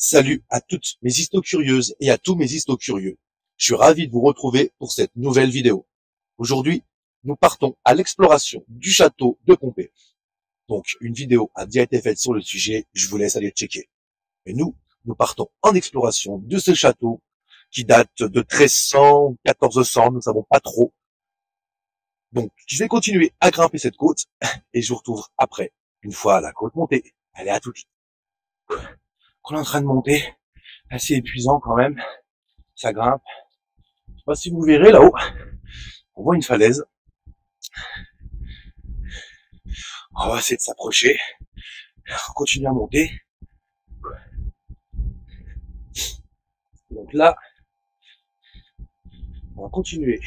Salut à toutes mes histo-curieuses et à tous mes histo-curieux. Je suis ravi de vous retrouver pour cette nouvelle vidéo. Aujourd'hui, nous partons à l'exploration du château de Pompée. Donc, une vidéo a déjà été faite sur le sujet, je vous laisse aller checker. Mais nous partons en exploration de ce château qui date de 1300, 1400, nous ne savons pas trop. Donc, je vais continuer à grimper cette côte et je vous retrouve après, une fois la côte montée. Allez, à tout de suite. On est en train de monter, assez épuisant quand même, ça grimpe. Je sais pas si vous verrez là-haut, on voit une falaise. On va essayer de s'approcher, on continue à monter. Donc là, on va continuer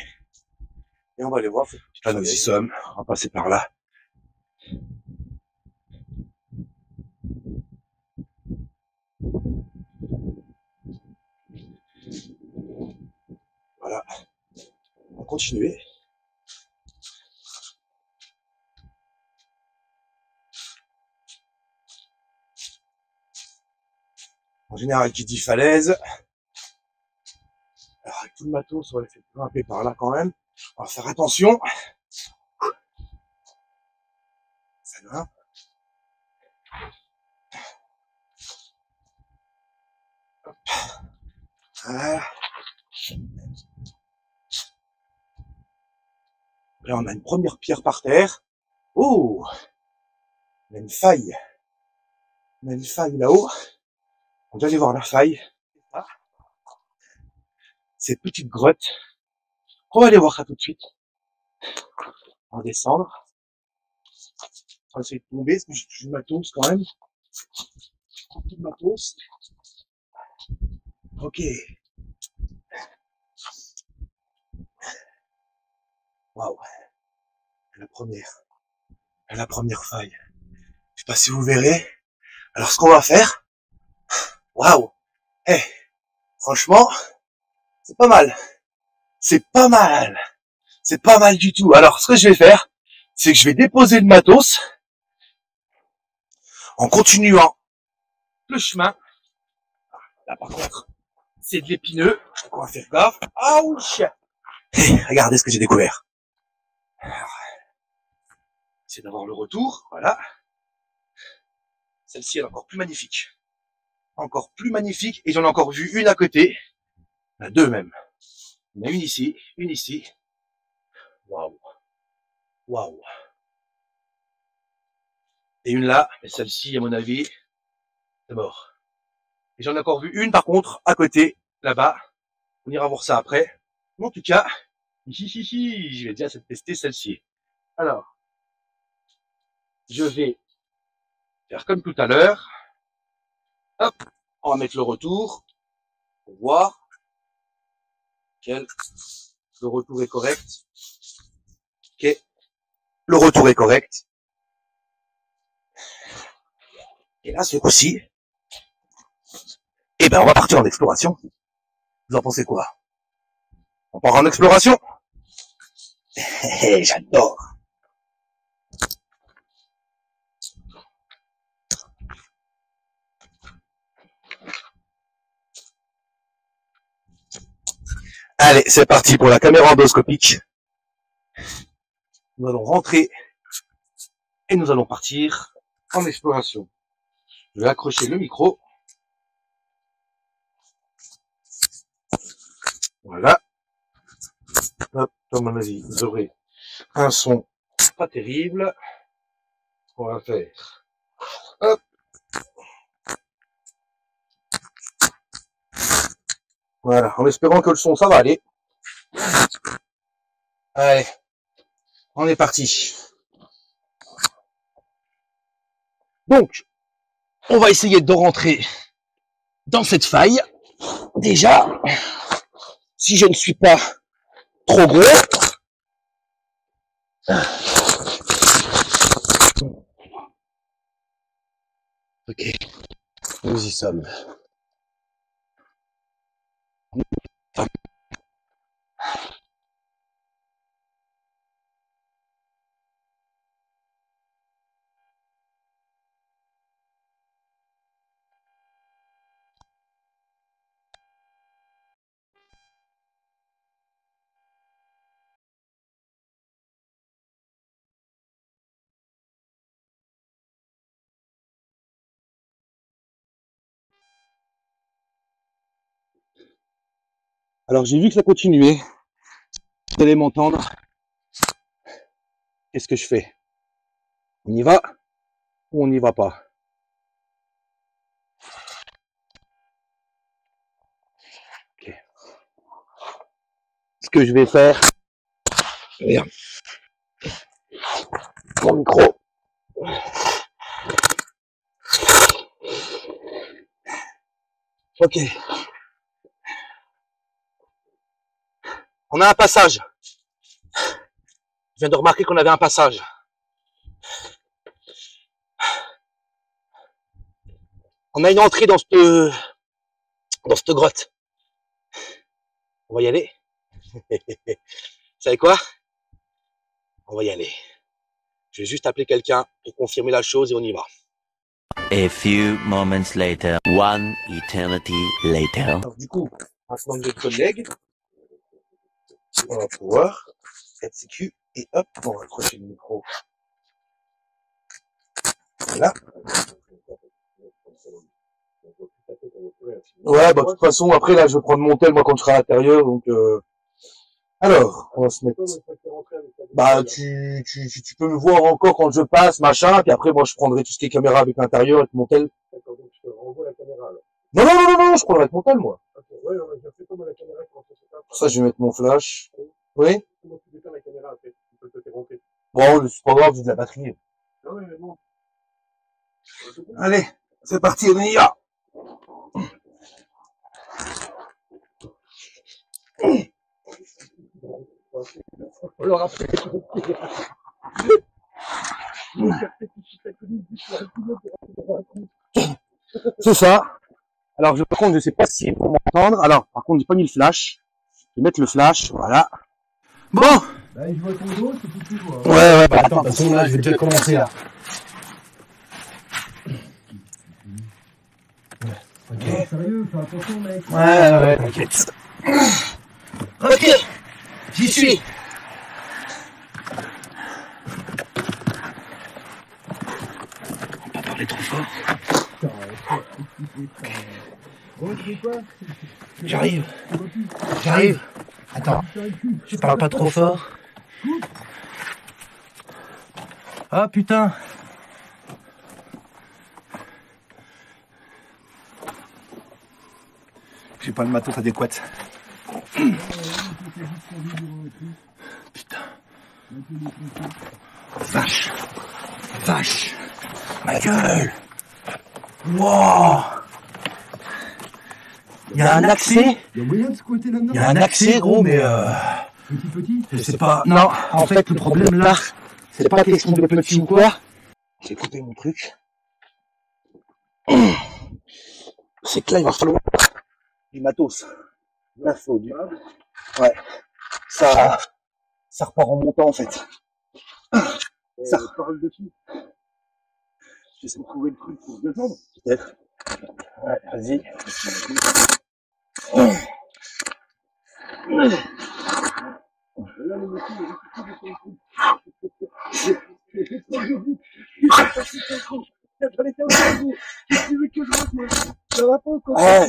et on va aller voir. Là nous y sommes, on va passer par là. Voilà, on va continuer. En général, qui dit falaise, alors avec tout le matos, on va le faire grimper par là quand même. On va faire attention. Ça grimpe. Hop. Voilà. Là, on a une première pierre par terre. Oh, on a une faille. On a une faille là-haut. On doit aller voir la faille. Ces petites grottes. On va aller voir ça tout de suite. On va descendre. On va essayer de tomber, parce que j'ai du matos quand même. Beaucoup de matos. Ok. Waouh. La première faille. Je sais pas si vous verrez. Alors ce qu'on va faire. Waouh. Eh. Franchement, c'est pas mal. C'est pas mal. C'est pas mal du tout. Alors ce que je vais faire, c'est que je vais déposer le matos en continuant le chemin. Là par contre, c'est de l'épineux. Donc on va faire gaffe. Ah oui. Regardez ce que j'ai découvert. C'est d'avoir le retour. Voilà. Celle-ci elle est encore plus magnifique. Encore plus magnifique. Et j'en ai encore vu une à côté. Il y en a deux même. Il y en a une ici, une ici. Waouh. Waouh. Et une là. Et celle-ci, à mon avis, c'est mort. Et j'en ai encore vu une par contre à côté, là-bas. On ira voir ça après. Mais en tout cas, je vais déjà tester celle-ci. Alors, je vais faire comme tout à l'heure. Hop, on va mettre le retour pour voir quel le retour est correct. Ok, le retour est correct. Et là, ce coup-ci, eh ben, on va partir en exploration. Vous en pensez quoi? On part en exploration? J'adore. Allez, c'est parti pour la caméra endoscopique. Nous allons rentrer et nous allons partir en exploration. Je vais accrocher le micro. Voilà. Hop, à mon avis, vous aurez un son pas terrible. On va faire. Hop. Voilà, en espérant que le son, ça va aller. Allez, on est parti. Donc, on va essayer de rentrer dans cette faille. Déjà, si je ne suis pas trop gros. Ok, nous y sommes. Alors j'ai vu que ça continuait. Vous allez m'entendre. Qu'est-ce que je fais? On y va ou on n'y va pas? Okay. Ce que je vais faire, regarde, mon micro. Ok. On a un passage. Je viens de remarquer qu'on avait un passage. On a une entrée dans cette grotte. On va y aller. Vous savez quoi? On va y aller. Je vais juste appeler quelqu'un pour confirmer la chose et on y va. A few moments later, one eternity later. Alors du coup, maintenant que j'ai le collègue, on va pouvoir être sécu et hop, on va accrocher le micro. Voilà. Ouais, bah de toute façon, après là, je vais prendre mon tel, moi, quand je serai à l'intérieur, donc alors, on va se mettre... Bah, tu peux me voir encore quand je passe, machin, puis après, moi, je prendrai tout ce qui est caméra avec l'intérieur, avec mon tel. Non, non, non, non, non, je prendrai avec mon tel, moi. Pour ça, je vais mettre mon flash. Oui? Bon, c'est pas grave, j'ai de la batterie. Allez, c'est parti, on y va. On leur a fait. C'est ça. Alors, par contre, je sais pas si vous m'entendre. Alors, par contre, j'ai pas mis le flash. Je vais mettre le flash, voilà. Bon. Bah, je vois ton dos, c'est tout ce que je vois. Ouais, bah attends, de toute façon, là, je vais déjà commencer, là. Ok. Non, sérieux, fais attention, mec. Ouais, t'inquiète. Ok, j'y suis. On va pas parler trop fort. Bon, tu fais quoi? J'arrive. J'arrive. Attends, je parle pas trop fort. Ah putain. J'ai pas le matos adéquat. Putain. Vache. Vache. Ma gueule. Wow. Il y a un accès. Il y a moyen de squatter là-dedans? Il y a un accès, gros, mais Petit? je sais pas. Non, en fait, le problème là, c'est pas question de petit ou quoi. J'ai coupé mon truc. C'est que là, il va falloir du matos. Là, faut du... Ouais. Ça repart en montant, en fait. Ça repart dessus. J'essaie de trouver le truc pour descendre. Peut-être. Ouais, vas-y.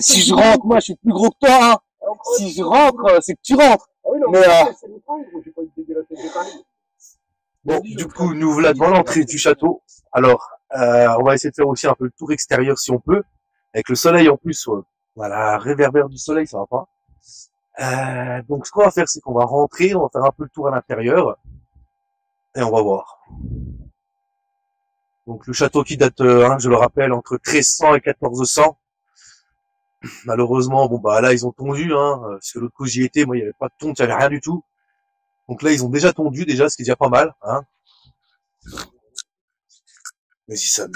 Si je rentre, moi je suis plus gros que toi, hein. Si je rentre, c'est que tu rentres. Mais bon, du coup, nous voilà devant l'entrée du château. Alors, on va essayer de faire aussi un peu le tour extérieur si on peut. Avec le soleil en plus, voilà, réverbère du soleil, ça va pas. Donc ce qu'on va faire, c'est qu'on va rentrer, on va faire un peu le tour à l'intérieur. Et on va voir. Donc le château qui date, je le rappelle, entre 1300 et 1400. Malheureusement, bon bah là ils ont tondu, parce que l'autre coup j'y étais, moi il n'y avait pas de tonte, il n'y avait rien du tout. Donc là ils ont déjà tondu déjà, ce qui est déjà pas mal, hein. Nous y sommes.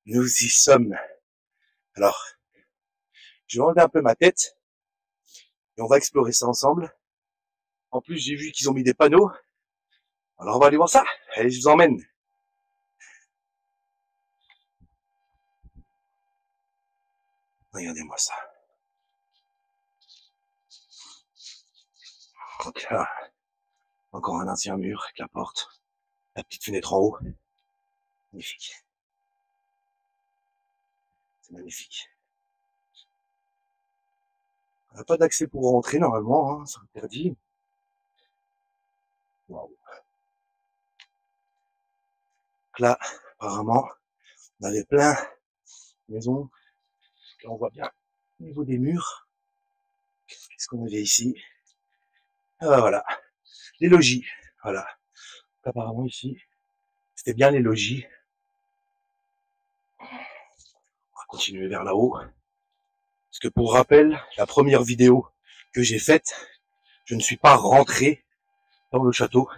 Nous y sommes. Alors, je vais enlever un peu ma tête et on va explorer ça ensemble. En plus j'ai vu qu'ils ont mis des panneaux. Alors on va aller voir ça. Allez, je vous emmène. Regardez-moi ça. Donc là, encore un ancien mur avec la porte, la petite fenêtre en haut. Magnifique. C'est magnifique. On n'a pas d'accès pour rentrer normalement, hein, c'est interdit. Waouh. Donc là, apparemment, on avait plein de maisons. Là, on voit bien au niveau des murs. Qu'est-ce qu'on avait ici? Ah, voilà, les logis. Voilà. Donc, apparemment ici, c'était bien les logis. On va continuer vers là-haut. Parce que pour rappel, la première vidéo que j'ai faite, je ne suis pas rentré dans le château.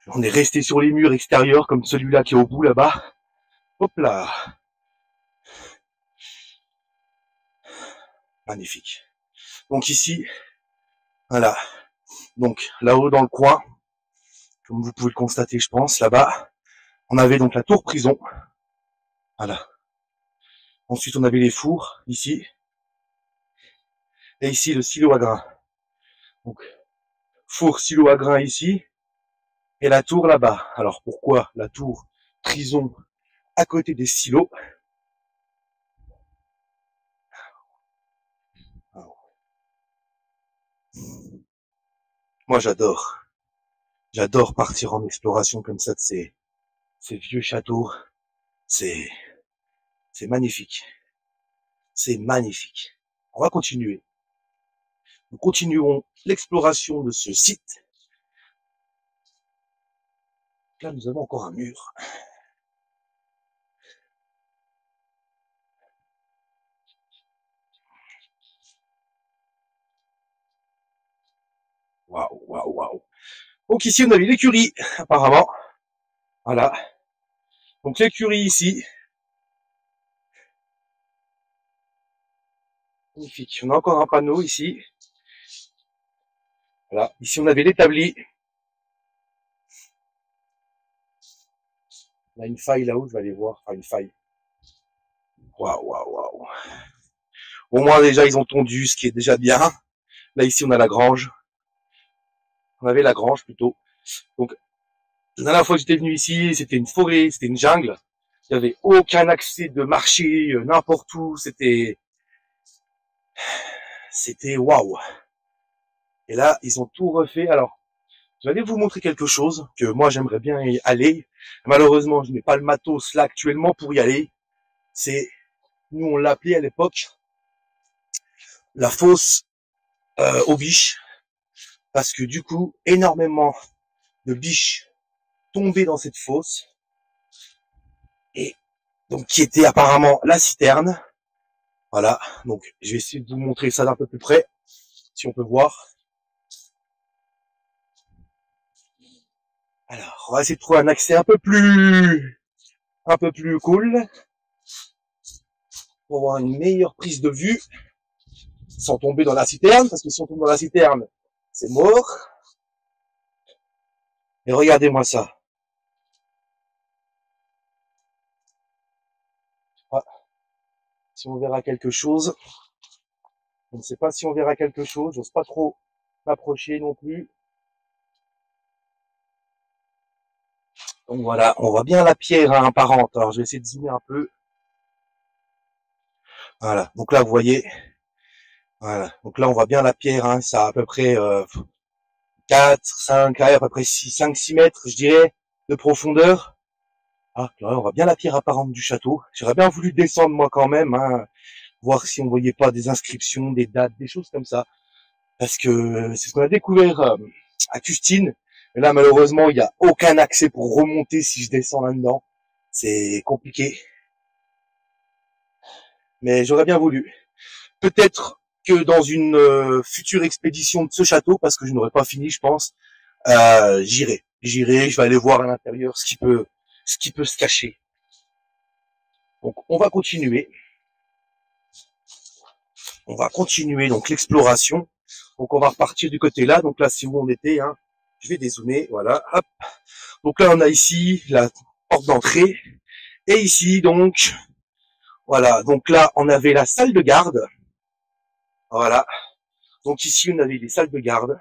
On est resté sur les murs extérieurs comme celui-là qui est au bout là-bas. Hop là. Magnifique. Donc ici, voilà. Donc là-haut dans le coin, comme vous pouvez le constater, je pense, là-bas, on avait donc la tour prison. Voilà. Ensuite, on avait les fours, ici. Et ici, le silo à grains. Donc, four, silo à grains ici. Et la tour là-bas. Alors, pourquoi la tour prison à côté des silos? Moi, j'adore. J'adore partir en exploration comme ça de ces vieux châteaux. C'est magnifique. C'est magnifique. On va continuer. Nous continuerons l'exploration de ce site. Là, nous avons encore un mur. Waouh, waouh, waouh. Donc ici, on avait l'écurie, apparemment. Voilà. Donc l'écurie ici. Magnifique. On a encore un panneau ici. Voilà. Ici, on avait l'établi. On a une faille là-haut, je vais aller voir. Enfin, une faille. Waouh, waouh, waouh. Au moins, déjà, ils ont tondu, ce qui est déjà bien. Là, ici, on a la grange. On avait la grange, plutôt. Donc, la dernière fois que j'étais venu ici, c'était une forêt, c'était une jungle. Il n'y avait aucun accès de marché, n'importe où. C'était waouh. Et là, ils ont tout refait. Alors, je vais vous montrer quelque chose que moi, j'aimerais bien y aller. Malheureusement, je n'ai pas le matos là actuellement pour y aller. C'est, nous, on l'appelait à l'époque la fosse aux biches. Parce que du coup, énormément de biches tombaient dans cette fosse. Et donc, qui était apparemment la citerne. Voilà, donc je vais essayer de vous montrer ça d'un peu plus près, si on peut voir. Alors, on va essayer de trouver un accès un peu plus cool, pour avoir une meilleure prise de vue, sans tomber dans la citerne, parce que si on tombe dans la citerne, c'est mort. Et regardez-moi ça. Ah, si on verra quelque chose. Je ne sais pas si on verra quelque chose, j'ose pas trop m'approcher non plus. Donc voilà, on voit bien la pierre apparente. Alors je vais essayer de zoomer un peu. Voilà, donc là vous voyez, voilà, donc là on voit bien la pierre, hein, ça a à peu près 4, 5, à peu près 6, 5, 6 mètres, je dirais, de profondeur. Ah, là on voit bien la pierre apparente du château. J'aurais bien voulu descendre moi quand même, hein, voir si on voyait pas des inscriptions, des dates, des choses comme ça. Parce que c'est ce qu'on a découvert à Custine. Mais là malheureusement il n'y a aucun accès pour remonter si je descends là-dedans. C'est compliqué. Mais j'aurais bien voulu. Peut-être que dans une future expédition de ce château, parce que je n'aurais pas fini, je pense, j'irai, je vais aller voir à l'intérieur ce qui peut se cacher. Donc on va continuer donc l'exploration. Donc on va repartir du côté là. Donc là c'est où on était, hein. Je vais dézoomer, voilà. Hop. Donc là on a ici la porte d'entrée et ici donc voilà. Donc là on avait la salle de garde. Voilà. Donc ici on avait les salles de garde.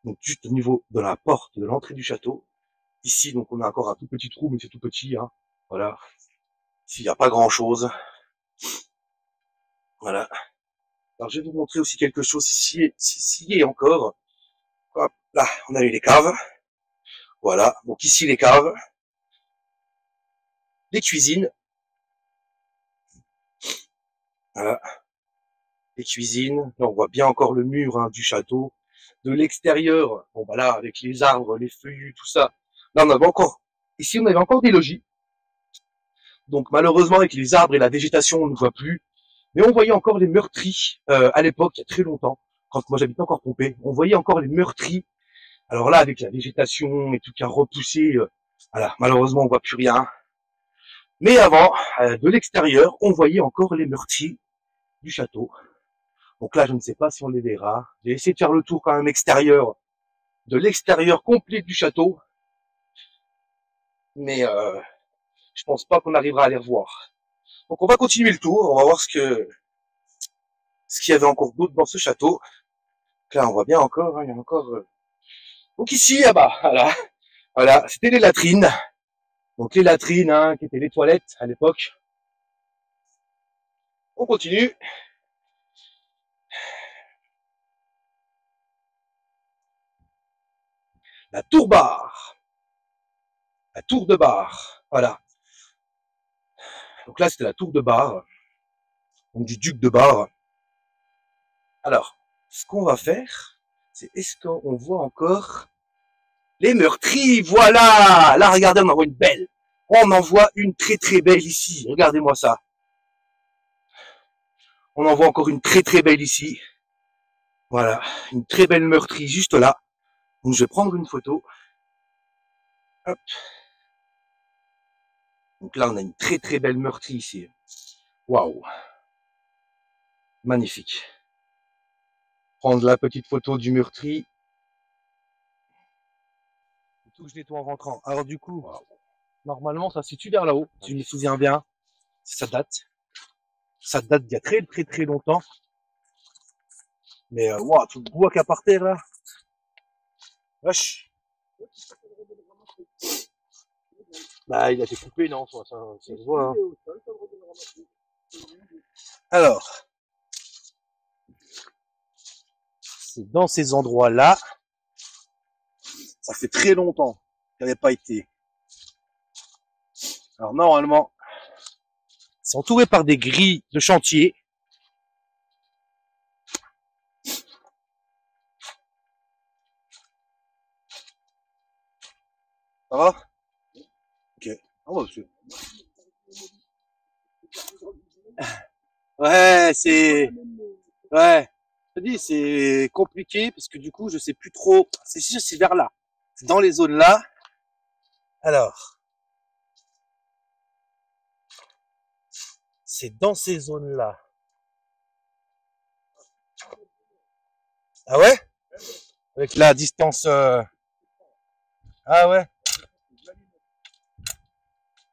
Donc juste au niveau de la porte de l'entrée du château. Ici, donc on a encore un tout petit trou, mais c'est tout petit, hein. Voilà. Ici, il n'y a pas grand chose. Voilà. Alors, je vais vous montrer aussi quelque chose ici et encore. Hop, là, on a eu les caves. Voilà. Donc, ici, les caves. Les cuisines. Voilà. Les cuisines. Là, on voit bien encore le mur hein, du château. De l'extérieur, bon, bah là, avec les arbres, les feuillus, tout ça. Là, on avait encore, ici, on avait encore des logis. Donc, malheureusement, avec les arbres et la végétation, on ne voit plus. Mais on voyait encore les meurtris, à l'époque, il y a très longtemps. Quand moi, j'habitais encore Pompée, on voyait encore les meurtris. Alors là, avec la végétation et tout qui a repoussé, voilà, malheureusement, on voit plus rien. Mais avant, de l'extérieur, on voyait encore les meurtris du château. Donc là, je ne sais pas si on les verra. J'ai essayé de faire le tour quand même extérieur, de l'extérieur complet du château. Mais je pense pas qu'on arrivera à les revoir. Donc on va continuer le tour, on va voir ce qu'il y avait encore d'autre dans ce château. Donc là, on voit bien encore, hein, il y a encore... Donc ici, ah bah, voilà, c'était les latrines. Donc les latrines, hein, qui étaient les toilettes à l'époque. On continue. La tour bar. La tour de bar. Voilà. Donc là, c'était la tour de bar. Donc du duc de Bar. Alors, ce qu'on va faire, c'est est-ce qu'on voit encore les meurtris? Voilà! Là, regardez, on en voit une belle. On en voit une très très belle ici. Regardez-moi ça. On en voit encore une très très belle ici. Voilà, une très belle meurtrie juste là. Donc je vais prendre une photo. Hop. Donc là, on a une très très belle meurtrie ici. Waouh! Magnifique. Prendre la petite photo du meurtri. Tout que je nettoie en rentrant. Alors du coup, normalement, ça se situe vers là-haut. Si je me souviens bien, ça date. Ça date d'il y a très très très longtemps. Mais waouh, tout le bois qu'il y a par terre là. Wesh. Bah, il a été coupé, non, ça se voit. Hein. Alors, c'est dans ces endroits-là. Ça fait très longtemps qu'il n'avait pas été. Alors normalement, c'est entouré par des grilles de chantier. Ça va? Ok. Ah ouais, monsieur. Ouais, c'est... Ouais. Je te dis, c'est compliqué parce que du coup, je sais plus trop. C'est sûr, c'est vers là. C'est dans les zones là. Alors. C'est dans ces zones-là. Ah ouais? Avec la distance... Ah ouais?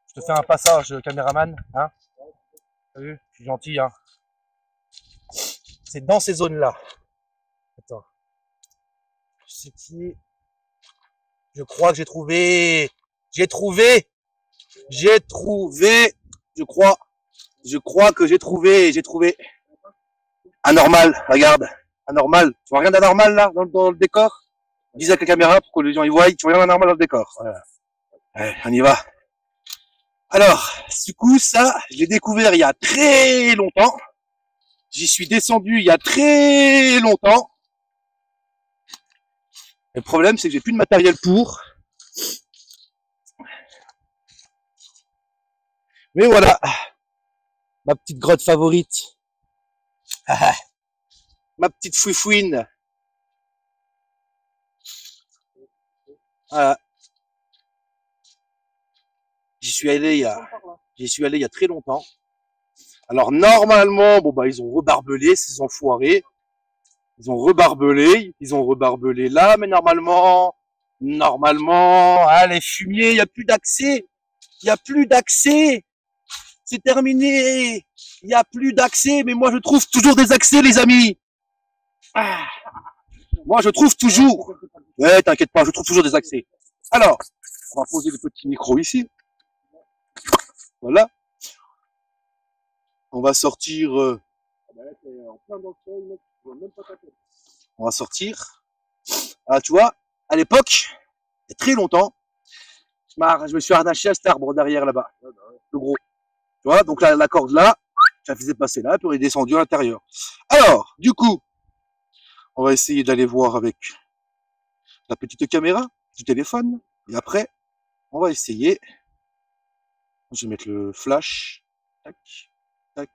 Je te fais un passage, caméraman. Hein? T'as vu? Je suis gentil, hein? C'est dans ces zones-là. Attends. C'est qui? Je crois que j'ai trouvé. J'ai trouvé. J'ai trouvé. Je crois que j'ai trouvé. J'ai trouvé. Anormal. Regarde. Anormal. Tu vois rien d'anormal là dans le décor? Dis avec la caméra pour que les gens y voient. Tu vois rien d'anormal dans le décor. Voilà. Allez, on y va. Alors, du coup, ça, je l'ai découvert il y a très longtemps. J'y suis descendu il y a très longtemps. Le problème, c'est que j'ai plus de matériel pour. Mais voilà, ma petite grotte favorite. Ma petite fouifouine. Voilà. J'y suis allé il y a très longtemps. Alors normalement, bon bah ils ont rebarbelé ces enfoirés. Ils ont rebarbelé là, mais normalement, ah, les fumiers, il y a plus d'accès. Il y a plus d'accès. C'est terminé. Il y a plus d'accès, mais moi je trouve toujours des accès, les amis. Ah. Moi je trouve toujours. Ouais, t'inquiète pas, je trouve toujours des accès. Alors, on va poser le petit micro ici. Voilà. On va sortir On va sortir. Ah, tu vois, à l'époque, il y a très longtemps, je me suis harnaché à cet arbre derrière là-bas, le gros. Tu vois, donc la corde là, je la faisais passer là, puis on est descendu à l'intérieur. Alors, du coup, on va essayer d'aller voir avec la petite caméra du téléphone. Et après, on va essayer. Je vais mettre le flash. Tac, tac.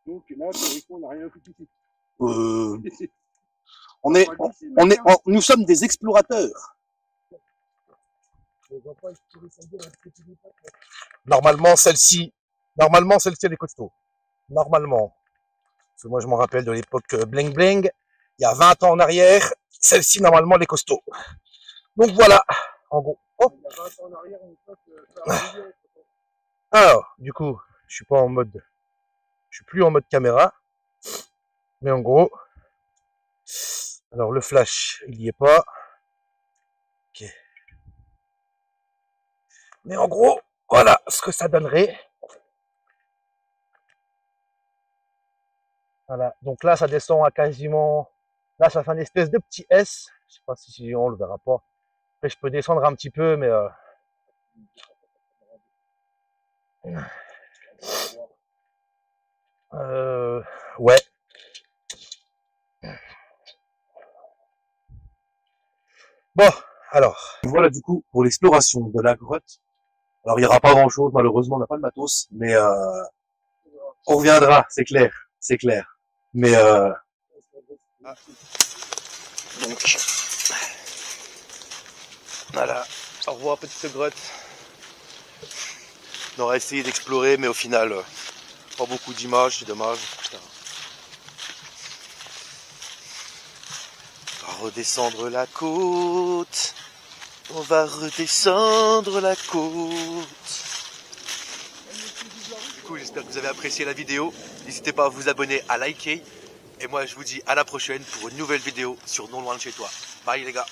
Donc là, théoriquement, on n'a rien foutu ici. Nous sommes des explorateurs. Normalement, celle-ci, elle est costaud. Normalement. Parce que moi, je me rappelle de l'époque Bling Bling. Il y a 20 ans en arrière. Celle-ci, normalement, elle est costaud. Donc voilà. En gros. Oh. Il y a 20 ans en arrière, on peut Alors, du coup, je suis plus en mode caméra. Mais en gros, alors le flash, il y est pas. Ok. Mais en gros, voilà ce que ça donnerait. Voilà. Donc là, ça descend à quasiment, là, ça fait une espèce de petit S. Je sais pas si on le verra pas. Après, je peux descendre un petit peu, mais ouais. Bon, alors, voilà du coup pour l'exploration de la grotte. Alors, il n'y aura pas grand-chose, malheureusement, on n'a pas de matos, mais on reviendra, c'est clair. Mais donc, voilà, au revoir petite grotte. On aura essayé d'explorer, mais au final, pas beaucoup d'images, c'est dommage. Putain. On va redescendre la côte. On va redescendre la côte. Du coup, j'espère que vous avez apprécié la vidéo. N'hésitez pas à vous abonner, à liker. Et moi, je vous dis à la prochaine pour une nouvelle vidéo sur Non Loin de Chez Toi. Bye les gars.